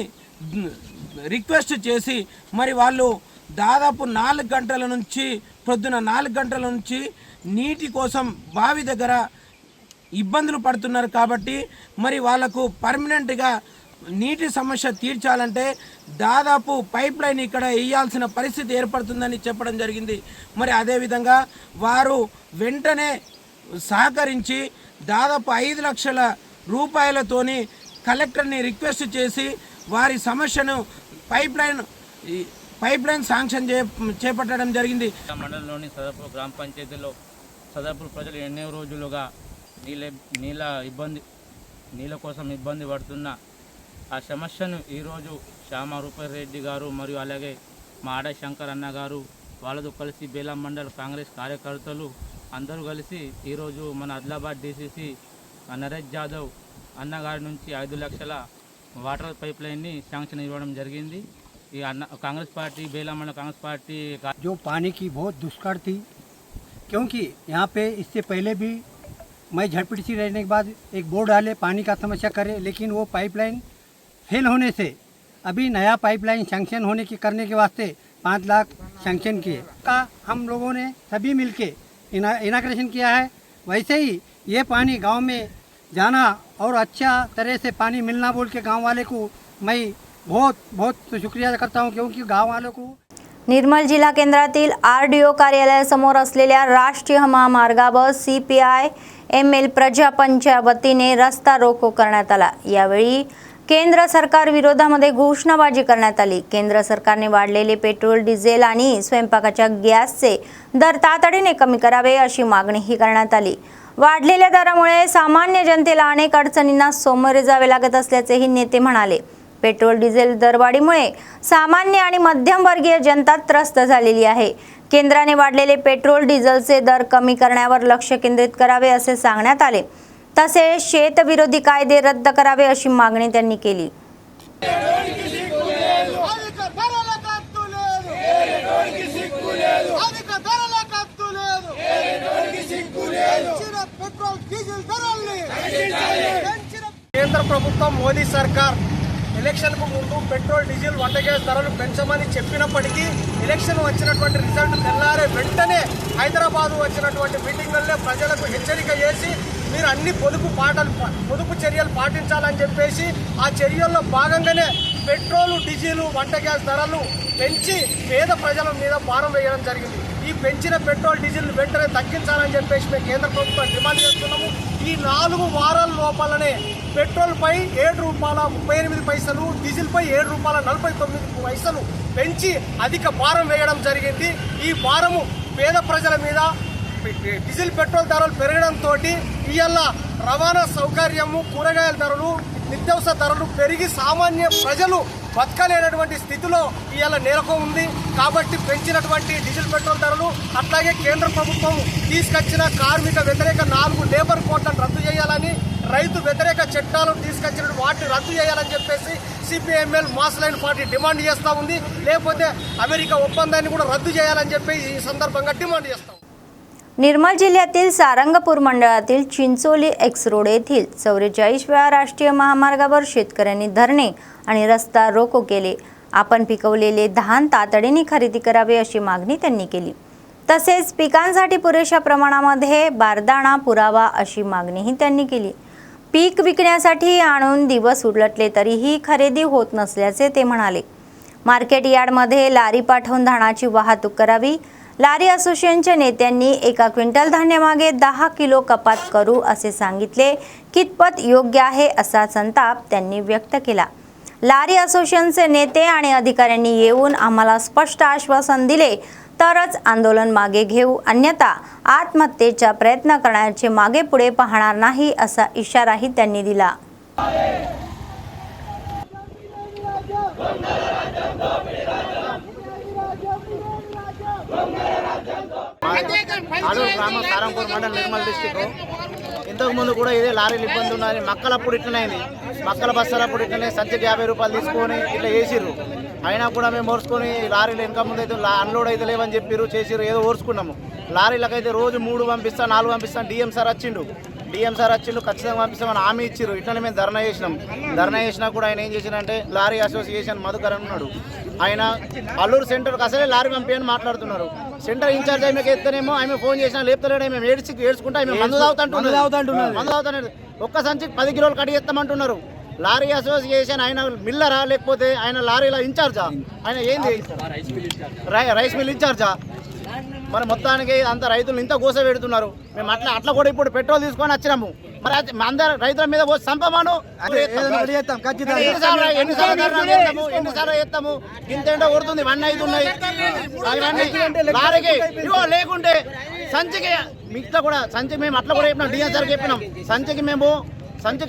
[SPEAKER 14] రిక్వెస్ట్ చేసి మరి వాళ్ళు దాదాపు 4 గంటల నుంచి పొద్దున 4 గంటల నుంచి నీటి కోసం బావి దగ్గర ఇబ్బందులు పడుతున్నారు. కాబట్టి మరి వాళ్ళకు పర్మనెంట్గా నీటి సమస్య తీర్చాలంటే దాదాపు పైప్ లైన్ ఇక్కడ వేయాల్సిన పరిస్థితి ఏర్పడుతుందని చెప్పడం జరిగింది. మరి అదేవిధంగా వారు వెంటనే సహకరించి దాదాపు 5 లక్షల రూపాయలతోని కలెక్టర్ని రిక్వెస్ట్ చేసి వారి సమస్యను పైప్ లైన్ శాంక్షన్ చేపట్టడం జరిగింది.
[SPEAKER 15] మండలంలోని సదర్పూర్ గ్రామ పంచాయతీలో సదర్పూర్ ప్రజలు ఎన్నో రోజులుగా నీళ్ళ కోసం ఇబ్బంది పడుతున్న ఆ సమస్యను ఈరోజు శ్యామ రూపారెడ్డి గారు మరియు అలాగే మాడ శంకర్ అన్న గారు వాళ్ళతో కలిసి బేలం మండల్ కాంగ్రెస్ కార్యకర్తలు అందరూ కలిసి ఈరోజు మన ఆదిలాబాద్ డీసీసీ నరేష్ జాదవ్ అన్నగారి నుంచి 5 లక్షల వాటర్ పైప్ లైన్ని శాంక్షన్ ఇవ్వడం జరిగింది. ఈ कांग्रेस पार्टी बेला मंडल कांग्रेस पार्टी
[SPEAKER 13] जो पानी की बहुत दुष्काल थी, क्योंकि यहाँ पे इससे पहले भी मैं झड़पीसी रहने के बाद एक बोर्ड डाले पानी का समस्या करे, लेकिन वो पाइपलाइन फेल होने से अभी नया पाइपलाइन सैंक्शन होने की करने के वास्ते 5 लाख सैंक्शन किए का हम लोगों ने सभी मिलके इनाग्रेशन किया है। वैसे ही ये पानी गांव में जाना और अच्छा तरह से पानी मिलना बोल के गाँव वाले को मैं बहुत बहुत शुक्रिया करता हूँ, क्योंकि गाँव वालों को
[SPEAKER 1] निर्मल जिल्हा केंद्रातील RDO कार्यालयासमोर असलेल्या राष्ट्रीय महामार्गावर CPI ML प्रजापंच्या वतीने रस्ता रोको करण्यात आला। यावेळी केंद्र सरकार विरोधामध्ये घोषणाबाजी करण्यात आली। केंद्र सरकारने वाढलेले पेट्रोल डिझेल आणि स्वयंपाकाच्या गॅसचे दर तातडीने कमी करावे अशी मागणीही करण्यात आली। वाढलेल्या दरामुळे सामान्य जनतेला अनेक अडचणींना सामोरे जावे लागत असल्याचेही नेते म्हणाले। पेट्रोल डिझेल दरवाढीमुळे सामान्य आणि मध्यमवर्गीय जनता त्रस्त झालेली आहे। केंद्राने वाढलेले पेट्रोल डिझेलचे दर कमी करण्यावर लक्ष केंद्रित करावे असे सांगण्यात आले। तसेच शेतविरोधी कायदे रद्द करावे अशी मागणी त्यांनी केली।
[SPEAKER 7] కేంద్ర ప్రభుత్వం మోదీ సర్కార్ ఎలక్షన్కు ముందు పెట్రోల్ డీజిల్ వంట గ్యాస్ ధరలు పెంచమని చెప్పినప్పటికీ ఎలక్షన్ వచ్చినటువంటి రిజల్ట్ తెల్లారే వెంటనే హైదరాబాద్ వచ్చినటువంటి మీటింగుల్లో ప్రజలకు హెచ్చరిక చేసి మీరు అన్ని పొదుపు చర్యలు పాటించాలని చెప్పేసి ఆ చర్యల్లో భాగంగానే పెట్రోల్ డీజిల్ వంట గ్యాస్ ధరలు పెంచి పేద ప్రజల మీద భారం వేయడం జరిగింది। ఈ పెంచిన పెట్రోల్ డీజిల్ వెంటనే తగ్గించాలని చెప్పేసి మేము కేంద్ర ప్రభుత్వం డిమాండ్ చేస్తున్నాము। ఈ 4 వారాల లోపలనే పెట్రోల్ పై ₹7.38, డీజిల్ పై ₹7.49 పెంచి అధిక భారం వేయడం జరిగింది। ఈ భారము పేద ప్రజల మీద డీజిల్ పెట్రోల్ ధరలు పెరగడంతో ఇవాళ రవాణా సౌకర్యము కూరగాయల ధరలు నిత్యావసర ధరలు పెరిగి సామాన్య ప్రజలు బతకలేనటువంటి స్థితిలో ఇవాళ నెలకొని ఉంది। కాబట్టి పెంచినటువంటి డీజిల్ పెట్రోల్ ధరలు అట్లాగే కేంద్ర ప్రభుత్వం తీసుకొచ్చిన కార్మిక వ్యతిరేక 4 లేబర్ కోడ్లను రద్దు చేయాలని, రైతు వ్యతిరేక చట్టాలు తీసుకొచ్చిన వాటిని రద్దు చేయాలని చెప్పేసి CPIML mass line party demand చేస్తూ ఉంది। లేకపోతే అమెరికా ఒప్పందాన్ని కూడా రద్దు చేయాలని చెప్పి ఈ సందర్భంగా డిమాండ్ చేస్తాం।
[SPEAKER 1] निर्मल जिल्ह्यातील सारंगपूर मंडळातील चिंचोली एक्स रोड येथील 44व्या राष्ट्रीय महामार्गावर शेतकऱ्यांनी धरणे आणि रस्ता रोको केले। आपण पिकवलेले धान तातडीने खरेदी करावे अशी मागणी त्यांनी केली। तसेच पिकांसाठी पुरेशा प्रमाणामध्ये बारदाना पुरावा अशी मागणीही त्यांनी केली। पीक विकण्यासाठी आणून दिवस उलटले तरीही खरेदी होत नसल्याचे ते म्हणाले। मार्केट यार्डमध्ये लारी पाठवून धानाची वाहतूक करावी। लारी असोसिएशनच्या नेत्यांनी 1 क्विंटल धान्यामागे 10 किलो कपात करू असे सांगितले। कितपत योग्य आहे असा संताप त्यांनी व्यक्त केला। लारी असोसिएशनचे नेते आणि अधिकाऱ्यांनी येऊन आम्हाला स्पष्ट आश्वासन दिले तरच आंदोलन मागे घेऊ, अन्यथा आत्महत्येचा प्रयत्न करण्याचे मागे पुढे पाहणार नाही असा इशाराही त्यांनी दिला।
[SPEAKER 16] ఆలూరు గ్రామం సారంపూర్ మండలం నిర్మల్ డిస్టిక్ ఇంతకుముందు కూడా ఇదే లారీలు ఇబ్బంది ఉన్నది। మక్కలప్పుడు ఇట్లనైంది, మక్కల బస్సాలప్పుడు ఇట్లనే సంచికి 50 రూపాయలు తీసుకొని ఇట్లా వేసిర్రు। అయినా కూడా మేము ఓర్చుకొని లారీలు వెనక ముందు అయితే అన్లోడ్ అయితే లేవని చెప్పిర్రు, చేసిర్రు, ఏదో ఓర్చుకున్నాము। లారీలకైతే రోజు 3 పంపిస్తా 4 పంపిస్తాను। డిఎం సార్ వచ్చిండు ఖచ్చితంగా పంపిస్తామని హామీ ఇచ్చిర్రు। ఇట్లనే మేము ధర్నా చేసినాం। ధర్నా చేసినా కూడా ఆయన ఏం చేసినంటే లారీ అసోసియేషన్ మధుకర్ ఉన్నాడు, ఆయన అల్లూరు సెంటర్కి అసలే లారీ పంపి అని మాట్లాడుతున్నారు. సెంటర్ ఇన్ఛార్జ్ ఆమెకి ఎత్తనేమో ఆమె ఫోన్ చేసినా లేపుతలేడు. ఆమె ఏడ్చుకుంటే ఆమె మందు తాగుతుంటున్నారు. ఒక్క సంచికి 10 కిలోలు కడిగేస్తామంటున్నారు. లారీ అసోసియేషన్ ఆయన మిల్లరా లేకపోతే ఆయన లారీల ఇన్ఛార్జా? ఆయన ఏంది రైస్ మిల్ ఇన్ఛార్జా? మరి మొత్తానికి అంత రైతులు ఇంత గోస పెడుతున్నారు. మేము అట్లా కూడా ఇప్పుడు పెట్రోల్ తీసుకొని వచ్చినాము. మరి అందరు రైతుల మీద పోసి చంపమాను. ఎన్నిసార్లు చేస్తాము? ఇంతేంటో కొడుతుంది 1 అవుతున్నాయి లారీకి. ఇవో లేకుంటే సంచికి మిగతా కూడా సంచికి మేము అట్లా కూడా చెప్పినాం. డిఎన్ సార్కి చెప్పినాం సంచికి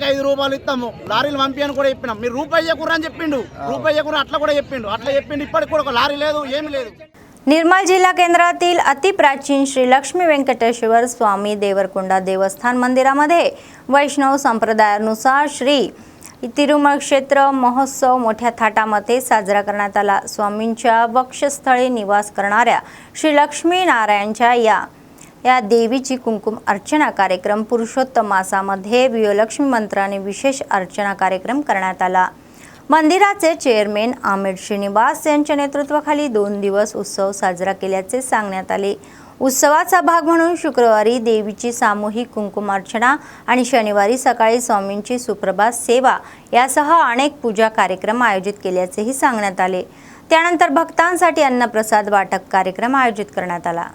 [SPEAKER 16] 5 రూపాయలు ఇస్తాము, లారీలు పంపి అని కూడా చెప్పినాం. మీరు రూపాయి ఇవ్వకుర్రా అని చెప్పిండు. రూపాయి ఇవ్వకుర్రా అట్లా చెప్పిండు. ఇప్పటికి కూడా ఒక లారీ లేదు, ఏమి లేదు.
[SPEAKER 1] निर्मल जिल्हा केंद्रातील अतिप्राचीन श्री लक्ष्मी व्यंकटेश्वर स्वामी देवरकोंडा देवस्थान मंदिरामध्ये वैष्णव संप्रदायानुसार श्री तिरुमळ क्षेत्र महोत्सव मोठ्या थाटामध्ये साजरा करण्यात आला. स्वामींच्या वक्षस्थळी निवास करणाऱ्या श्री लक्ष्मी नारायणच्या या देवीची कुंकुम अर्चना कार्यक्रम पुरुषोत्तम मासामध्ये विजयलक्ष्मी मंत्राने विशेष अर्चना कार्यक्रम करण्यात आला. मंदिराचे चेअरमॅन आमिर श्रीनिवास यांच्या नेतृत्वाखाली 2 दिवस उत्सव साजरा केल्याचे सांगण्यात आले. उत्सवाचा भाग म्हणून शुक्रवारी देवीची सामूहिक कुंकुमार्चना आणि शनिवारी सकाळी स्वामींची सुप्रभात सेवा यासह अनेक पूजा कार्यक्रम आयोजित केल्याचेही सांगण्यात आले. त्यानंतर भक्तांसाठी अन्नप्रसाद वाटप कार्यक्रम आयोजित करण्यात आला.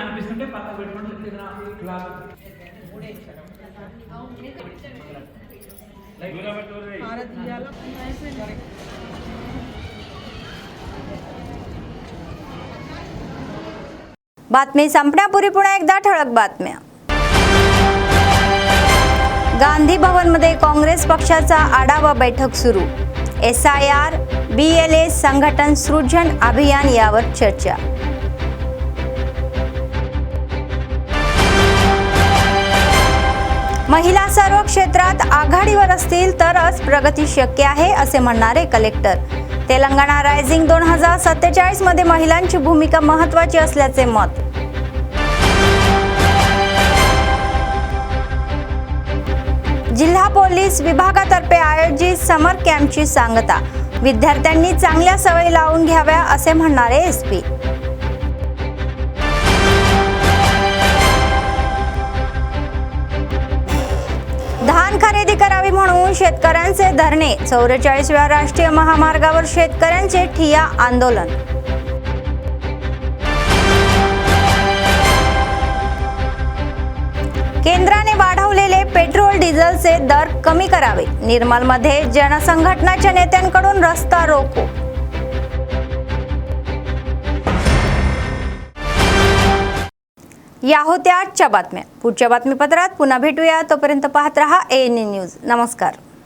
[SPEAKER 4] అనిపిస్తుంటే పక్క పెట్టుకుంటే
[SPEAKER 1] बातमी संपण्यापूर्वी पुन्हा एकदा ठळक बातम्या. गांधी भवनमध्ये काँग्रेस पक्षाचा आढावा बैठक सुरू. SIR BLA संघटन सृजन अभियान यावर चर्चा. महिला सर्व क्षेत्रात आघाडीवर असतील तरच प्रगती शक्य आहे असे म्हणणारे कलेक्टर. तेलंगणा रायझिंग 2047 मध्ये महिलांची भूमिका महत्त्वाची असल्याचे मत. जिल्हा पोलीस विभागातर्फे आयोजित समर कॅम्पची सांगता. विद्यार्थ्यांनी चांगल्या सवयी लावून घ्याव्या असे म्हणणारे SP. धान खरेदी करावी म्हणून शेतकऱ्यांचे धरणे. 44व्या राष्ट्रीय महामार्गावर शेतकऱ्यांचे ठिय्या आंदोलन. केंद्राने वाढवलेले पेट्रोल डिझेलचे दर कमी करावे. निर्मलमध्ये जनसंघटनाच्या नेत्यांकडून रस्ता रोको. या होत्या आजच्या बातम्या. पुढच्या बातमीपत्रात पुन्हा भेटूया. तोपर्यंत पाहत रहा ANN न्यूज. नमस्कार.